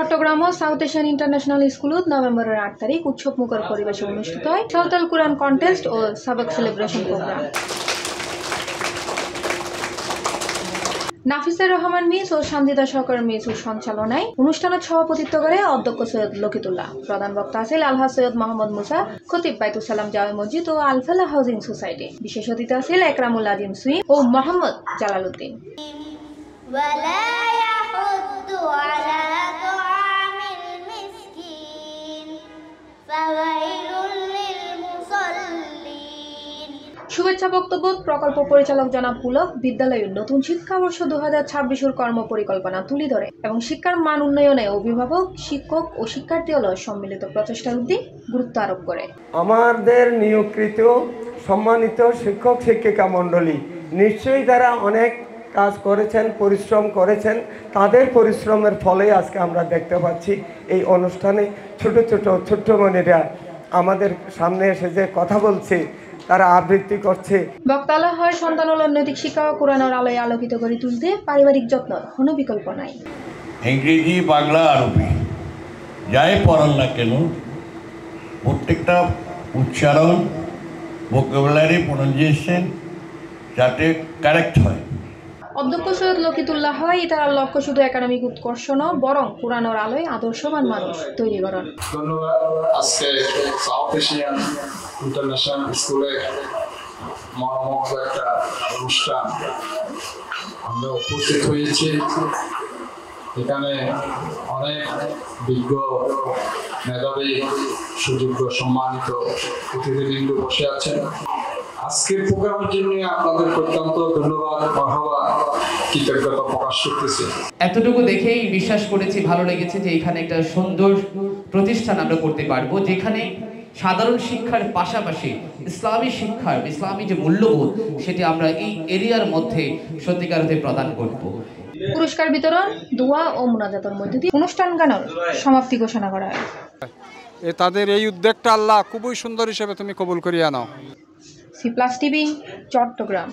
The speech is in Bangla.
চট্টগ্রাম ও সাউথ এশিয়ান ইন্টারন্যাশনাল স্কুলত নভেম্বরের 8 তারিখ উৎসবমুখর পরিবেশে অনুষ্ঠিত হয় সাঁওতাল কুরআন কন্টেস্ট ও সাবাক সেলিব্রেশন প্রোগ্রাম। নাফিসুর রহমান মিস ও শান্তিদা সরকার মিসুর সঞ্চালনায় অনুষ্ঠানত সভাপতিত্ব করে অধ্যক্ষ সৈয়দ লকিতুল্লাহ। প্রধান বক্তা আছেন আলহাজ সৈয়দ মোহাম্মদ মুসা, খতিব বাইতুল সালাম জামে মসজিদ ও আলফালা হাউজিং সোসাইটি। বিশেষ অতিথি আছেন একরামুল আজিম সুই ও মোহাম্মদ জালালউদ্দিন। শুভেচ্ছা বক্তব্য প্রকল্প পরিচালক জনাব পুলক বিদ্যালয়ের নতুন শিক্ষাবর্ষ 2026 কর্ম পরিকল্পনা তুলে ধরে এবং শিক্ষার মান উন্নয়নে অভিভাবক, শিক্ষক ও শিক্ষার্থী সম্মিলিত প্রচেষ্টার উদ্যোগ গুরুত্ব আরোপ করে। আমাদের নিয়োগকৃত সম্মানিত শিক্ষক শিক্ষিকা মণ্ডলী নিশ্চয়ই তারা অনেক কাজ করেছেন, পরিশ্রম করেছেন। তাদের পরিশ্রমের ফলে আজকে আমরা দেখতে পাচ্ছি এই অনুষ্ঠানে ছোট মনিরা আমাদের সামনে এসে যে কথা বলছে, তারা আবৃত্তি করছে। বক্তালা হয় সন্তান নৈতিক শিক্ষা ও কোরআনের আলোয় আলোকিত করে তুলতে পারিবারিক যত্ন কোনো বিকল্প নাই। ইংরেজি, বাংলা, আরবি যাই পড়ান না কেন প্রত্যেকটা উচ্চারণ, ভোকাবুলারি, প্রনাউন্সিয়েশন যাতে কারেক্ট হয়। অধ্যক্ষ সৈয়দ লকিতুল্লাহ হয় তার লক্ষ্য শুধু একাডেমিক উৎকর্ষ নয়, বরং কোরআনের আলোয় আদর্শবান মানুষ তৈরি করেন। ধন্যবাদ। আজকে সাউথ এশিয়ান ইন্টারন্যাশনাল স্কুলে মর্মক একটা অনুষ্ঠান আমরা উপস্থিত হয়েছি। এখানে অনেক বিজ্ঞ, মেধাবী, সুযোগ্য, সম্মানিত অতিথিবৃন্দ বসে আছেন। আজকের প্রোগ্রামের জন্য আপনাদের অত্যন্ত ধন্যবাদ, মারহাবা, কৃতজ্ঞতা প্রকাশ করতেছি। এতটুকু দেখেই বিশ্বাস করেছি, ভালো লেগেছে যে এখানে একটা সুন্দর প্রতিষ্ঠান আমরা করতে পারবো, যেখানে সাধারণ শিক্ষার পাশাপাশি ইসলামী শিক্ষার, ইসলামী যে মূল্যবোধ সেটি আমরা এই এরিয়ার মধ্যে সত্যিকার অর্থে প্রদান করব। পুরস্কার বিতরণ, দোয়া ও মুনাজাতের মধ্যে দিয়ে অনুষ্ঠান গানের সমাপ্তি ঘোষণা করা হয়। তাদের এই উদ্যোগটা আল্লাহ খুবই সুন্দর হিসেবে তুমি কবুল করিয়া নাও। C plus TV, Chittagong.